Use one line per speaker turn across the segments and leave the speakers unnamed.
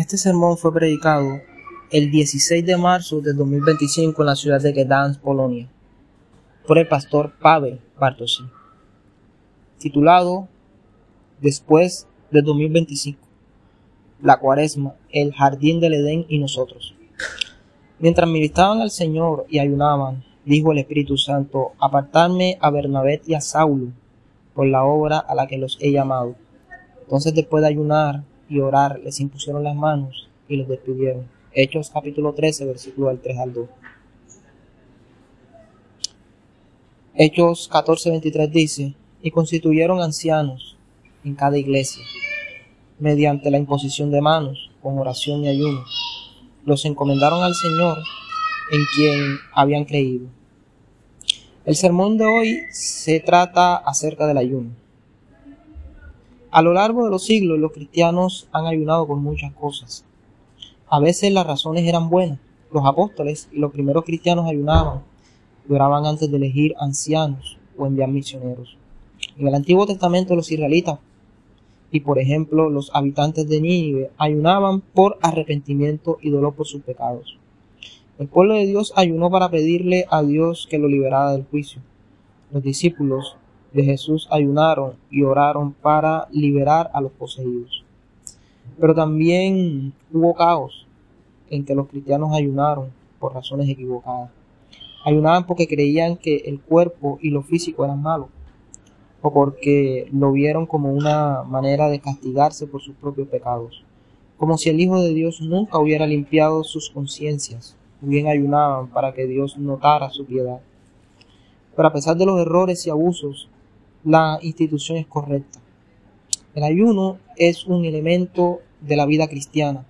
Este sermón fue predicado el 16 de marzo de 2025 en la ciudad de Gdańsk, Polonia, por el pastor Paweł Bartosi, titulado Después de 2025, la Cuaresma, el Jardín del Edén y nosotros. Mientras ministraban al Señor y ayunaban, dijo el Espíritu Santo: apartadme a Bernabé y a Saulo por la obra a la que los he llamado. Entonces, después de ayunar y orar, les impusieron las manos y los despidieron. Hechos capítulo 13, versículo del 3 al 2. Hechos 14:23 dice: y constituyeron ancianos en cada iglesia, mediante la imposición de manos, con oración y ayuno. Los encomendaron al Señor, en quien habían creído. El sermón de hoy se trata acerca del ayuno. A lo largo de los siglos, los cristianos han ayunado por muchas cosas. A veces las razones eran buenas. Los apóstoles y los primeros cristianos ayunaban y oraban antes de elegir ancianos o enviar misioneros. En el Antiguo Testamento, los israelitas y, por ejemplo, los habitantes de Nínive ayunaban por arrepentimiento y dolor por sus pecados. El pueblo de Dios ayunó para pedirle a Dios que lo liberara del juicio. Los discípulos de Jesús ayunaron y oraron para liberar a los poseídos. Pero también hubo caos en que los cristianos ayunaron por razones equivocadas. Ayunaban porque creían que el cuerpo y lo físico eran malos, o porque lo vieron como una manera de castigarse por sus propios pecados, como si el Hijo de Dios nunca hubiera limpiado sus conciencias. Bien ayunaban para que Dios notara su piedad. Pero a pesar de los errores y abusos, la institución es correcta. El ayuno es un elemento de la vida cristiana.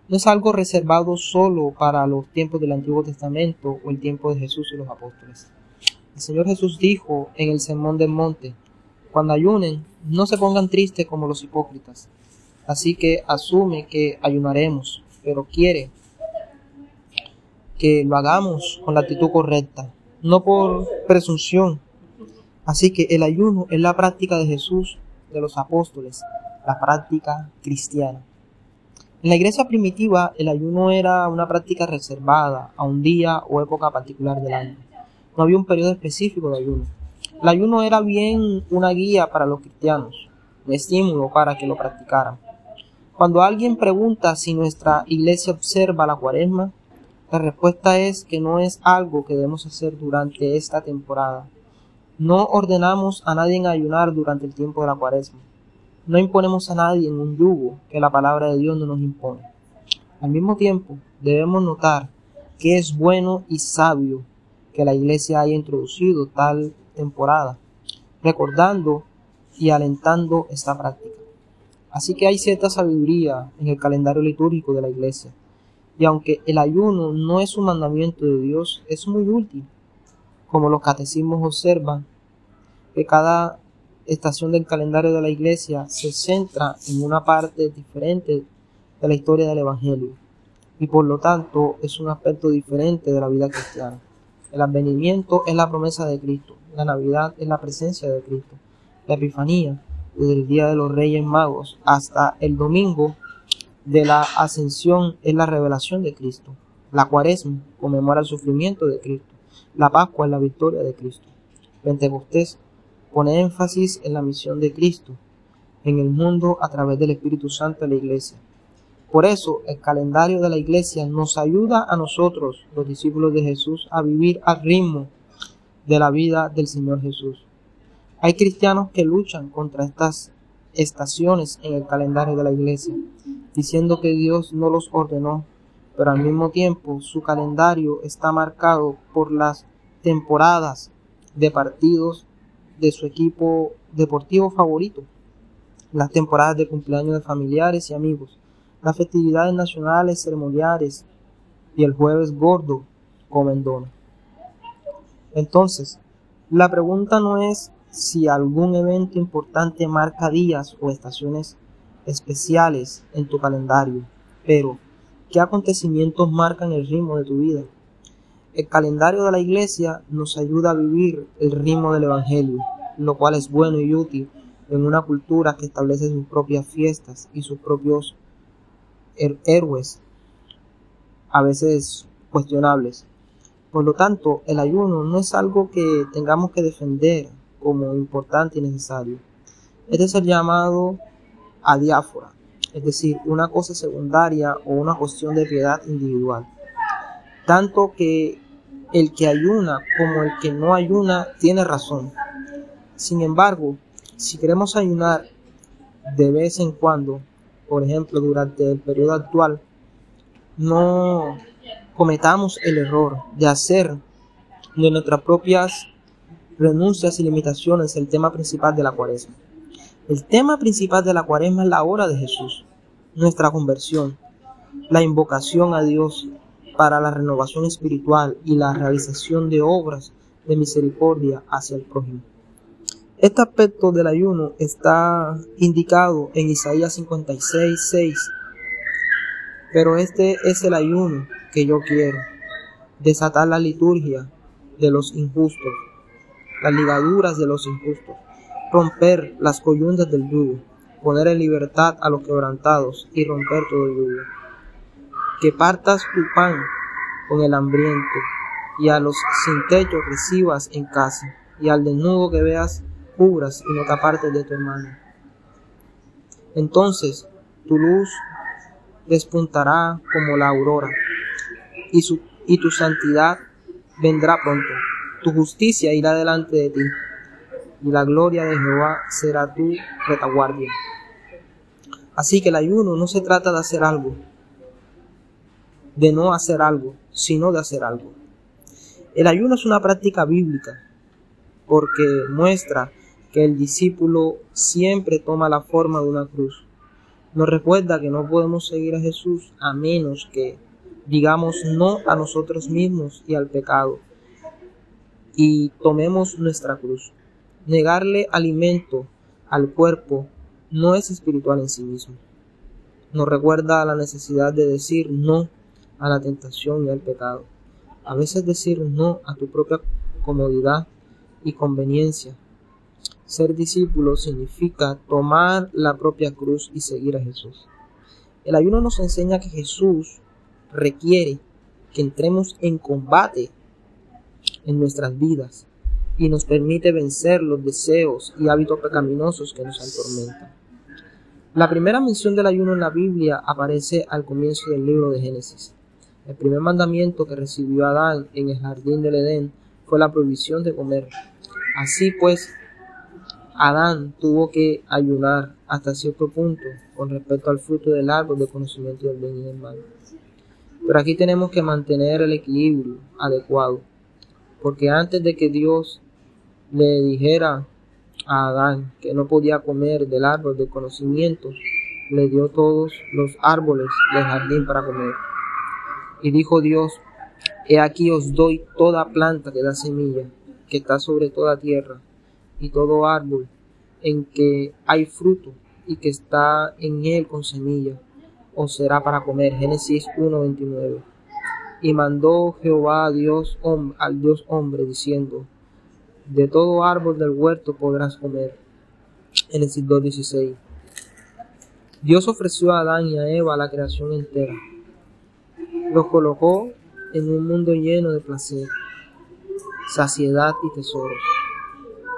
No es algo reservado solo para los tiempos del Antiguo Testamento o el tiempo de Jesús y los apóstoles. El Señor Jesús dijo en el Sermón del Monte: cuando ayunen, no se pongan tristes como los hipócritas. Así que asume que ayunaremos, pero quiere que lo hagamos con la actitud correcta, no por presunción. Así que el ayuno es la práctica de Jesús, de los apóstoles, la práctica cristiana. En la iglesia primitiva, el ayuno era una práctica reservada a un día o época particular del año. No había un periodo específico de ayuno. El ayuno era bien una guía para los cristianos, un estímulo para que lo practicaran. Cuando alguien pregunta si nuestra iglesia observa la Cuaresma, la respuesta es que no es algo que debemos hacer durante esta temporada. No ordenamos a nadie a ayunar durante el tiempo de la Cuaresma. No imponemos a nadie en un yugo que la palabra de Dios no nos impone. Al mismo tiempo, debemos notar que es bueno y sabio que la iglesia haya introducido tal temporada, recordando y alentando esta práctica. Así que hay cierta sabiduría en el calendario litúrgico de la iglesia. Y aunque el ayuno no es un mandamiento de Dios, es muy útil. Como los catecismos observan, que cada estación del calendario de la iglesia se centra en una parte diferente de la historia del Evangelio, y por lo tanto es un aspecto diferente de la vida cristiana. El advenimiento es la promesa de Cristo, la Navidad es la presencia de Cristo, la Epifanía, desde el Día de los Reyes Magos hasta el domingo de la Ascensión, es la revelación de Cristo. La Cuaresma conmemora el sufrimiento de Cristo. La Pascua es la victoria de Cristo. Pentecostés pone énfasis en la misión de Cristo en el mundo a través del Espíritu Santo de la Iglesia. Por eso, el calendario de la Iglesia nos ayuda a nosotros, los discípulos de Jesús, a vivir al ritmo de la vida del Señor Jesús. Hay cristianos que luchan contra estas estaciones en el calendario de la Iglesia, diciendo que Dios no los ordenó, pero al mismo tiempo su calendario está marcado por las temporadas de partidos de su equipo deportivo favorito, las temporadas de cumpleaños de familiares y amigos, las festividades nacionales, ceremoniales y el jueves gordo comen dona. Entonces, la pregunta no es si algún evento importante marca días o estaciones especiales en tu calendario, pero ¿qué acontecimientos marcan el ritmo de tu vida? El calendario de la iglesia nos ayuda a vivir el ritmo del Evangelio, lo cual es bueno y útil en una cultura que establece sus propias fiestas y sus propios héroes, a veces cuestionables. Por lo tanto, el ayuno no es algo que tengamos que defender como importante y necesario. Es de ser llamado adiáfora, es decir, una cosa secundaria o una cuestión de piedad individual. Tanto que el que ayuna como el que no ayuna tiene razón. Sin embargo, si queremos ayunar de vez en cuando, por ejemplo durante el periodo actual, no cometamos el error de hacer de nuestras propias renuncias y limitaciones el tema principal de la Cuaresma. El tema principal de la Cuaresma es la obra de Jesús, nuestra conversión, la invocación a Dios para la renovación espiritual y la realización de obras de misericordia hacia el prójimo. Este aspecto del ayuno está indicado en Isaías 56:6. Pero este es el ayuno que yo quiero: desatar la liturgia de los injustos, las ligaduras de los injustos, romper las coyundas del yugo, poner en libertad a los quebrantados y romper todo el yugo. Que partas tu pan con el hambriento, y a los sin techo recibas en casa, y al desnudo que veas cubras y no te apartes de tu hermano. Entonces tu luz despuntará como la aurora, y tu santidad vendrá pronto. Tu justicia irá delante de ti, y la gloria de Jehová será tu retaguardia. Así que el ayuno no se trata de hacer algo, de no hacer algo, sino de hacer algo. El ayuno es una práctica bíblica porque muestra que el discípulo siempre toma la forma de una cruz. Nos recuerda que no podemos seguir a Jesús a menos que digamos no a nosotros mismos y al pecado y tomemos nuestra cruz. Negarle alimento al cuerpo no es espiritual en sí mismo. Nos recuerda la necesidad de decir no a la tentación y al pecado. A veces decir no a tu propia comodidad y conveniencia. Ser discípulo significa tomar la propia cruz y seguir a Jesús. El ayuno nos enseña que Jesús requiere que entremos en combate en nuestras vidas y nos permite vencer los deseos y hábitos pecaminosos que nos atormentan. La primera mención del ayuno en la Biblia aparece al comienzo del libro de Génesis. El primer mandamiento que recibió Adán en el jardín del Edén fue la prohibición de comer. Así pues, Adán tuvo que ayunar hasta cierto punto con respecto al fruto del árbol del conocimiento del bien y del mal. Pero aquí tenemos que mantener el equilibrio adecuado, porque antes de que Dios le dijera a Adán que no podía comer del árbol del conocimiento, le dio todos los árboles del jardín para comer. Y dijo Dios: he aquí os doy toda planta que da semilla, que está sobre toda tierra, y todo árbol en que hay fruto y que está en él con semilla, os será para comer. Génesis 1:29. Y mandó Jehová al Dios hombre, diciendo: de todo árbol del huerto podrás comer. Génesis 2:16. Dios ofreció a Adán y a Eva la creación entera. Los colocó en un mundo lleno de placer, saciedad y tesoros.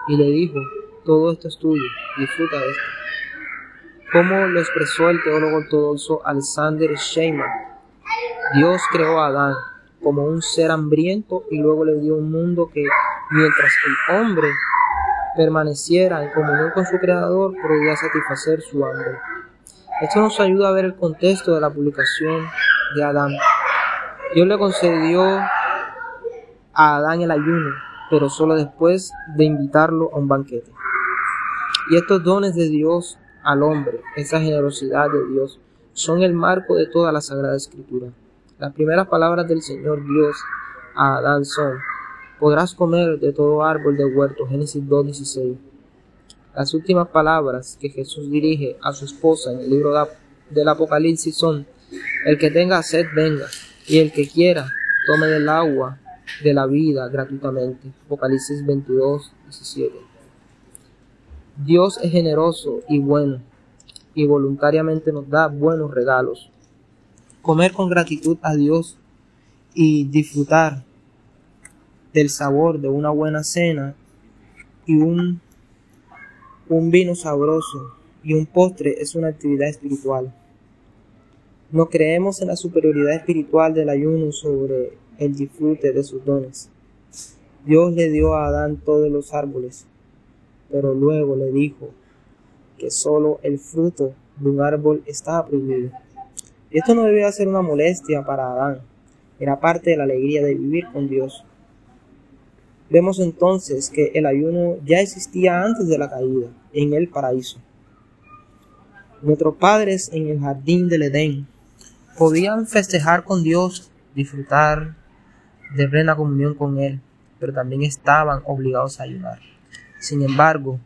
Y le dijo: todo esto es tuyo, disfruta de esto. Como lo expresó el teólogo ortodoxo Alexander Sheinman, Dios creó a Adán como un ser hambriento y luego le dio un mundo que, mientras el hombre permaneciera en comunión con su creador, podría satisfacer su hambre. Esto nos ayuda a ver el contexto de la publicación de Adán. Dios le concedió a Adán el ayuno, pero solo después de invitarlo a un banquete. Y estos dones de Dios al hombre, esa generosidad de Dios, son el marco de toda la Sagrada Escritura. Las primeras palabras del Señor Dios a Adán son: podrás comer de todo árbol del huerto. Génesis 2:16. Las últimas palabras que Jesús dirige a su esposa en el libro del Apocalipsis son: el que tenga sed venga, y el que quiera tome del agua de la vida gratuitamente. Apocalipsis 22:17. Dios es generoso y bueno, y voluntariamente nos da buenos regalos. comer con gratitud a Dios y disfrutar del sabor de una buena cena y un vino sabroso y un postre es una actividad espiritual. No creemos en la superioridad espiritual del ayuno sobre el disfrute de sus dones. Dios le dio a Adán todos los árboles, pero luego le dijo que solo el fruto de un árbol estaba prohibido. Esto no debía ser una molestia para Adán, era parte de la alegría de vivir con Dios. Vemos entonces que el ayuno ya existía antes de la caída, en el paraíso. Nuestros padres en el jardín del Edén podían festejar con Dios, disfrutar de plena comunión con Él, pero también estaban obligados a ayunar. Sin embargo,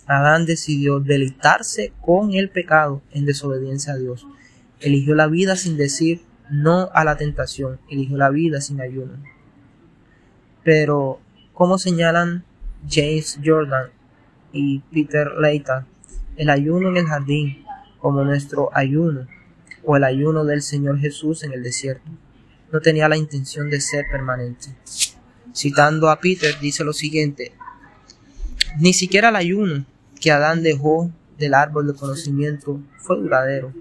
Adán decidió deleitarse con el pecado en desobediencia a Dios. Eligió la vida sin decir no a la tentación, eligió la vida sin ayuno. Pero, como señalan James Jordan y Peter Leiter, el ayuno en el jardín, como nuestro ayuno o el ayuno del Señor Jesús en el desierto, no tenía la intención de ser permanente. Citando a Peter, dice lo siguiente: ni siquiera el ayuno que Adán dejó del árbol del conocimiento fue duradero.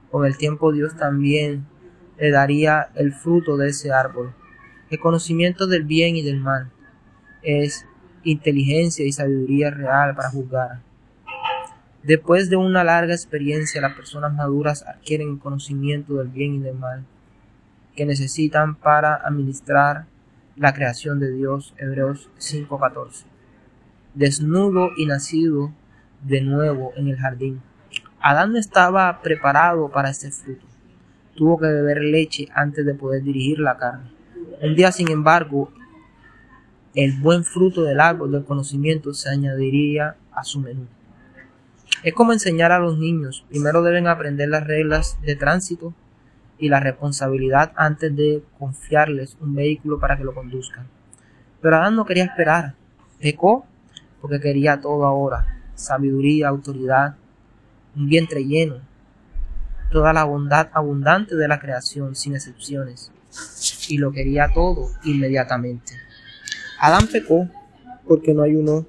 Con el tiempo Dios también le daría el fruto de ese árbol. El conocimiento del bien y del mal es inteligencia y sabiduría real para juzgar. Después de una larga experiencia, las personas maduras adquieren el conocimiento del bien y del mal que necesitan para administrar la creación de Dios. Hebreos 5:14. Desnudo y nacido de nuevo en el jardín, Adán no estaba preparado para este fruto. Tuvo que beber leche antes de poder dirigir la carne. Un día, sin embargo, el buen fruto del árbol del conocimiento se añadiría a su menú. Es como enseñar a los niños. Primero deben aprender las reglas de tránsito y la responsabilidad antes de confiarles un vehículo para que lo conduzcan. Pero Adán no quería esperar. Pecó porque quería todo ahora: sabiduría, autoridad, un vientre lleno, toda la bondad abundante de la creación sin excepciones, y lo quería todo inmediatamente. Adán pecó porque no ayunó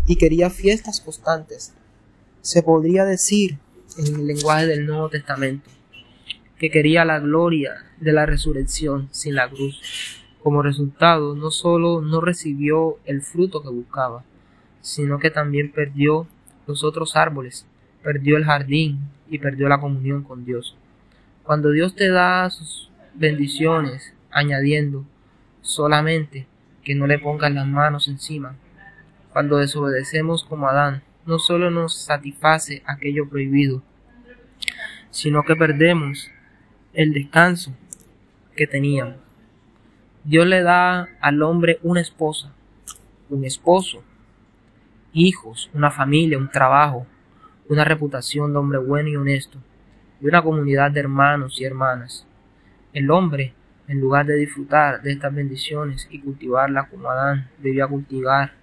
y quería fiestas constantes. Se podría decir, en el lenguaje del Nuevo Testamento, que quería la gloria de la resurrección sin la cruz. Como resultado, no solo no recibió el fruto que buscaba, sino que también perdió los otros árboles, perdió el jardín y perdió la comunión con Dios. Cuando Dios te da sus bendiciones, añadiendo solamente que no le pongas las manos encima, cuando desobedecemos como Adán, no solo nos satisface aquello prohibido, sino que perdemos el descanso que teníamos. Dios le da al hombre una esposa, un esposo, hijos, una familia, un trabajo, una reputación de hombre bueno y honesto, y una comunidad de hermanos y hermanas. El hombre, en lugar de disfrutar de estas bendiciones y cultivarlas como Adán debía cultivar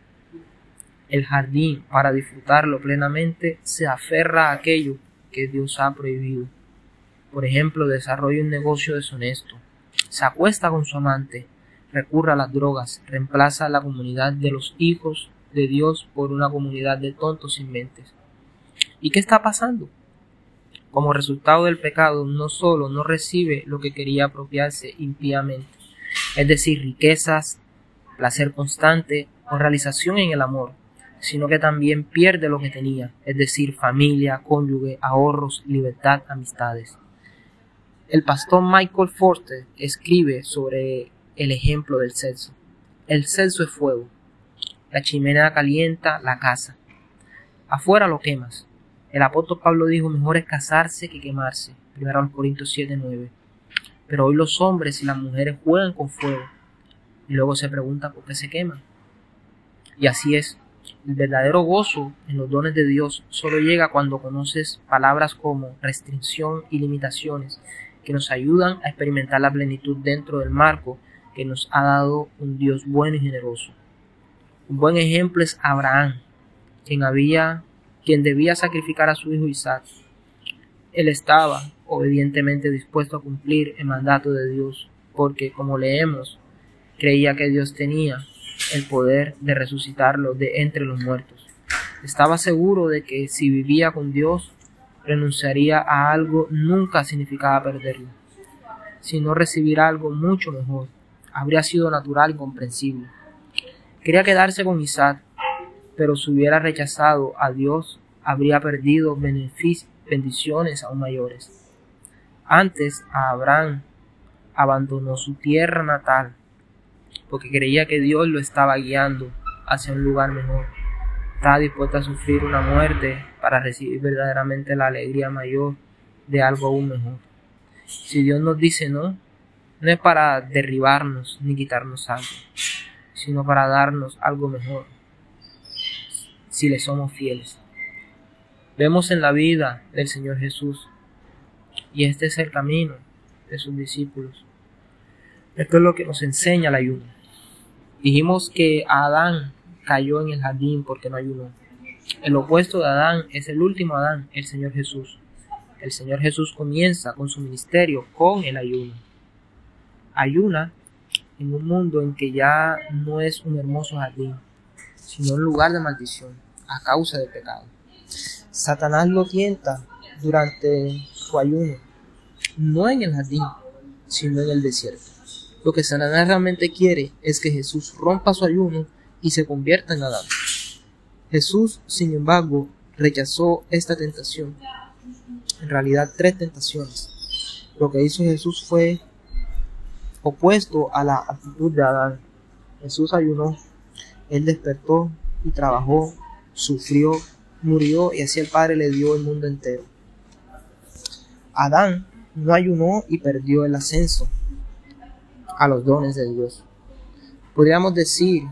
el jardín para disfrutarlo plenamente, se aferra a aquello que Dios ha prohibido. Por ejemplo, desarrolla un negocio deshonesto, se acuesta con su amante, recurre a las drogas, reemplaza la comunidad de los hijos de Dios por una comunidad de tontos sin mentes. ¿Y qué está pasando? Como resultado del pecado, no solo no recibe lo que quería apropiarse impíamente, es decir, riquezas, placer constante o realización en el amor, sino que también pierde lo que tenía, es decir, familia, cónyuge, ahorros, libertad, amistades. El pastor Michael Forster escribe sobre el ejemplo del sexo. El sexo es fuego. La chimenea calienta la casa. Afuera lo quemas. El apóstol Pablo dijo: mejor es casarse que quemarse. 1 Corintios 7:9. Pero hoy los hombres y las mujeres juegan con fuego y luego se preguntan por qué se queman. Y así es. El verdadero gozo en los dones de Dios solo llega cuando conoces palabras como restricción y limitaciones que nos ayudan a experimentar la plenitud dentro del marco que nos ha dado un Dios bueno y generoso. Un buen ejemplo es Abraham, quien debía sacrificar a su hijo Isaac. Él estaba obedientemente dispuesto a cumplir el mandato de Dios, porque, como leemos, creía que Dios tenía el poder de resucitarlo de entre los muertos. Estaba seguro de que si vivía con Dios, renunciaría a algo nunca significaba perderlo, sino recibir algo mucho mejor. Habría sido natural y comprensible. Quería quedarse con Isaac, pero si hubiera rechazado a Dios, habría perdido bendiciones aún mayores. Antes, Abraham abandonó su tierra natal porque creía que Dios lo estaba guiando hacia un lugar mejor. Estaba dispuesto a sufrir una muerte para recibir verdaderamente la alegría mayor de algo aún mejor. Si Dios nos dice no, no es para derribarnos ni quitarnos algo, sino para darnos algo mejor, si le somos fieles. Vemos en la vida del Señor Jesús, y este es el camino de sus discípulos. Esto es lo que nos enseña el ayuno. Dijimos que Adán cayó en el jardín porque no ayunó. El opuesto de Adán es el último Adán, el Señor Jesús. El Señor Jesús comienza con su ministerio con el ayuno. Ayuna en un mundo en que ya no es un hermoso jardín, sino un lugar de maldición a causa del pecado. Satanás lo tienta durante su ayuno, no en el jardín, sino en el desierto. Lo que Satanás realmente quiere es que Jesús rompa su ayuno y se convierta en Adán. Jesús, sin embargo, rechazó esta tentación. En realidad, 3 tentaciones. Lo que hizo Jesús fue opuesto a la actitud de Adán. Jesús ayunó, él despertó y trabajó, sufrió, murió, y así el Padre le dio el mundo entero. Adán no ayunó y perdió el ascenso a los dones de Dios. Podríamos decir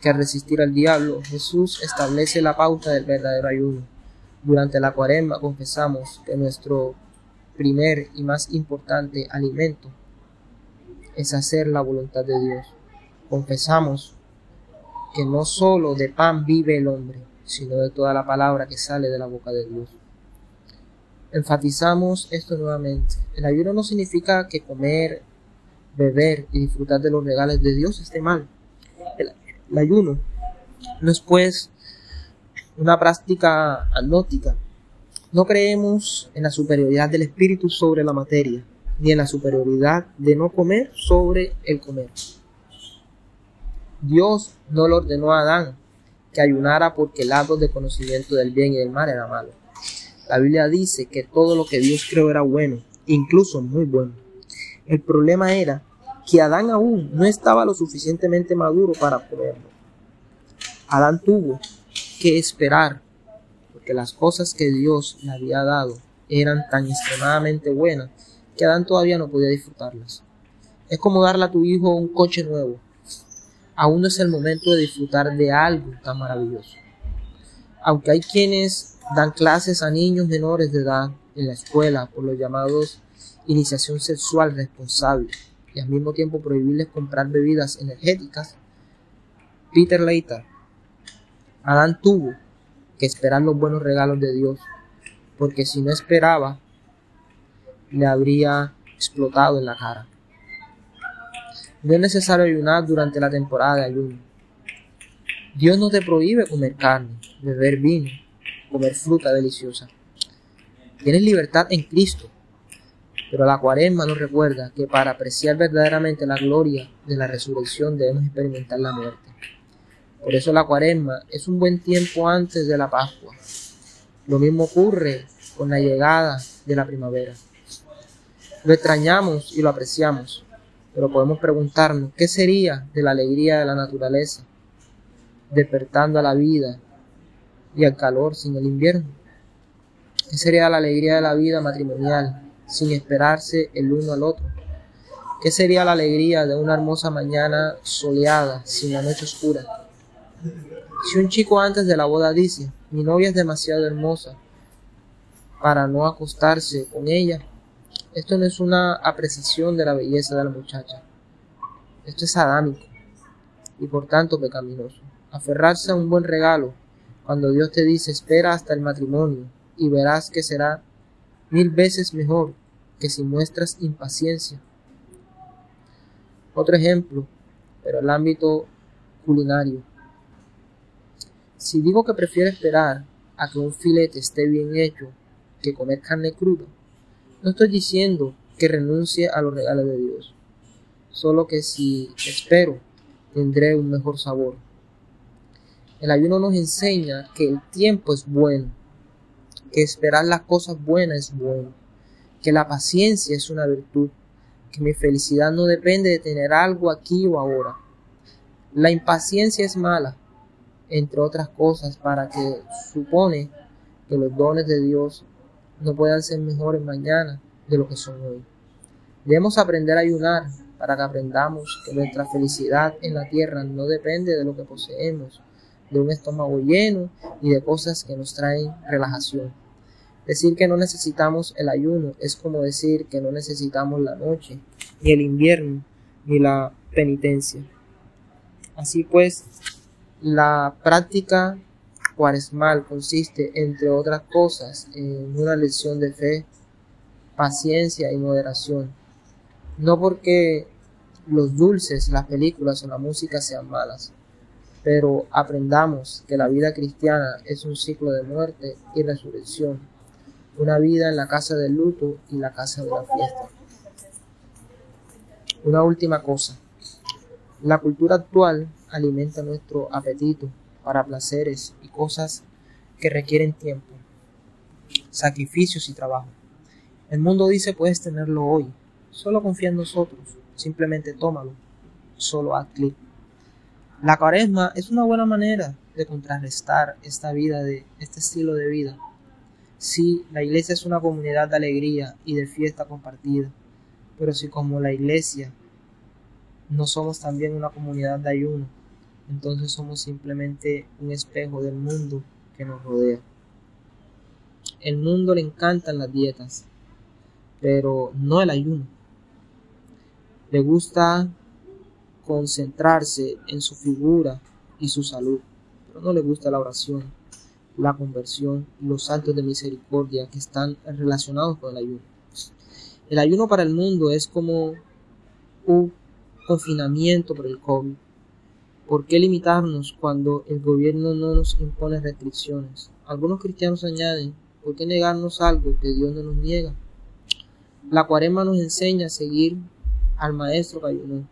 que al resistir al diablo, Jesús establece la pauta del verdadero ayuno. Durante la Cuaresma confesamos que nuestro primer y más importante alimento es hacer la voluntad de Dios. Confesamos que no solo de pan vive el hombre, sino de toda la palabra que sale de la boca de Dios. Enfatizamos esto nuevamente. El ayuno no significa que comer, beber y disfrutar de los regalos de Dios esté mal. El ayuno no es pues una práctica agnóstica. No creemos en la superioridad del espíritu sobre la materia, ni en la superioridad de no comer sobre el comer. Dios no le ordenó a Adán que ayunara porque el árbol de conocimiento del bien y del mal era malo. La Biblia dice que todo lo que Dios creó era bueno, incluso muy bueno. El problema era que Adán aún no estaba lo suficientemente maduro para comerlo. Adán tuvo que esperar, porque las cosas que Dios le había dado eran tan extremadamente buenas que Adán todavía no podía disfrutarlas. Es como darle a tu hijo un coche nuevo. Aún no es el momento de disfrutar de algo tan maravilloso. Aunque hay quienes dan clases a niños menores de edad en la escuela por los llamados iniciación sexual responsable y al mismo tiempo prohibirles comprar bebidas energéticas, Peter Leiter, Adán tuvo que esperar los buenos regalos de Dios, porque si no esperaba, le habría explotado en la cara. No es necesario ayunar durante la temporada de ayuno. Dios no te prohíbe comer carne, beber vino, comer fruta deliciosa. Tienes libertad en Cristo, pero la Cuaresma nos recuerda que para apreciar verdaderamente la gloria de la resurrección debemos experimentar la muerte. Por eso la Cuaresma es un buen tiempo antes de la Pascua. Lo mismo ocurre con la llegada de la primavera. Lo extrañamos y lo apreciamos, pero podemos preguntarnos qué sería de la alegría de la naturaleza, despertando a la vida y al calor sin el invierno. ¿Qué sería la alegría de la vida matrimonial sin esperarse el uno al otro? ¿Qué sería la alegría de una hermosa mañana soleada sin la noche oscura? Si un chico antes de la boda dice, mi novia es demasiado hermosa para no acostarse con ella, esto no es una apreciación de la belleza de la muchacha. Esto es adámico y por tanto pecaminoso. Aferrarse a un buen regalo cuando Dios te dice espera hasta el matrimonio y verás que será 1000 veces mejor que si muestras impaciencia. Otro ejemplo, pero el ámbito culinario. Si digo que prefiero esperar a que un filete esté bien hecho que comer carne cruda, no estoy diciendo que renuncie a los regalos de Dios, solo que si espero, tendré un mejor sabor. El ayuno nos enseña que el tiempo es bueno, que esperar las cosas buenas es bueno, que la paciencia es una virtud, que mi felicidad no depende de tener algo aquí o ahora. La impaciencia es mala, entre otras cosas, para que supone que los dones de Dios no puedan ser mejores mañana de lo que son hoy. Debemos aprender a ayunar para que aprendamos que nuestra felicidad en la tierra no depende de lo que poseemos, de un estómago lleno y de cosas que nos traen relajación. Decir que no necesitamos el ayuno es como decir que no necesitamos la noche, ni el invierno, ni la penitencia. Así pues, la práctica cuaresmal consiste, entre otras cosas, en una lección de fe, paciencia y moderación. No porque los dulces, las películas o la música sean malas, pero aprendamos que la vida cristiana es un ciclo de muerte y resurrección, una vida en la casa del luto y la casa de la fiesta. Una última cosa, la cultura actual alimenta nuestro apetito para placeres y cosas que requieren tiempo, sacrificios y trabajo. El mundo dice: puedes tenerlo hoy, solo confía en nosotros, simplemente tómalo, solo haz clic. La Cuaresma es una buena manera de contrarrestar este estilo de vida. Sí, la iglesia es una comunidad de alegría y de fiesta compartida, pero si como la iglesia no somos también una comunidad de ayuno, entonces somos simplemente un espejo del mundo que nos rodea. El mundo le encantan las dietas, pero no el ayuno. Le gusta concentrarse en su figura y su salud, pero no le gusta la oración, la conversión y los actos de misericordia que están relacionados con el ayuno. El ayuno para el mundo es como un confinamiento por el COVID. ¿Por qué limitarnos cuando el gobierno no nos impone restricciones? Algunos cristianos añaden: ¿por qué negarnos algo que Dios no nos niega? La Cuaresma nos enseña a seguir al Maestro que ayunó.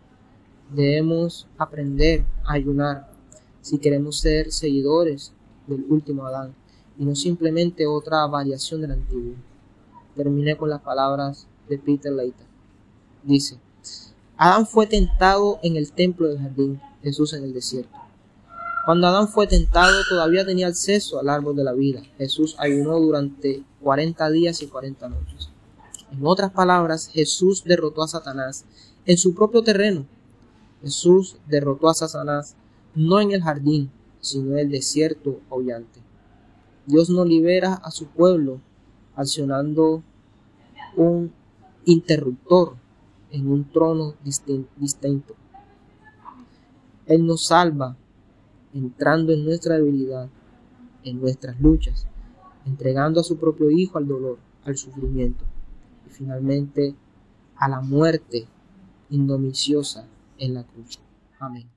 Debemos aprender a ayunar si queremos ser seguidores del último Adán y no simplemente otra variación del antiguo. Terminé con las palabras de Peter Leiter. Dice: Adán fue tentado en el templo del jardín, Jesús en el desierto. Cuando Adán fue tentado, todavía tenía acceso al árbol de la vida. Jesús ayunó durante 40 días y 40 noches. En otras palabras, Jesús derrotó a Satanás en su propio terreno. Jesús derrotó a Satanás no en el jardín, sino en el desierto aullante. Dios no libera a su pueblo accionando un interruptor en un trono distinto. Él nos salva entrando en nuestra debilidad, en nuestras luchas, entregando a su propio Hijo al dolor, al sufrimiento y finalmente a la muerte ignominiosa en la cruz. Amén.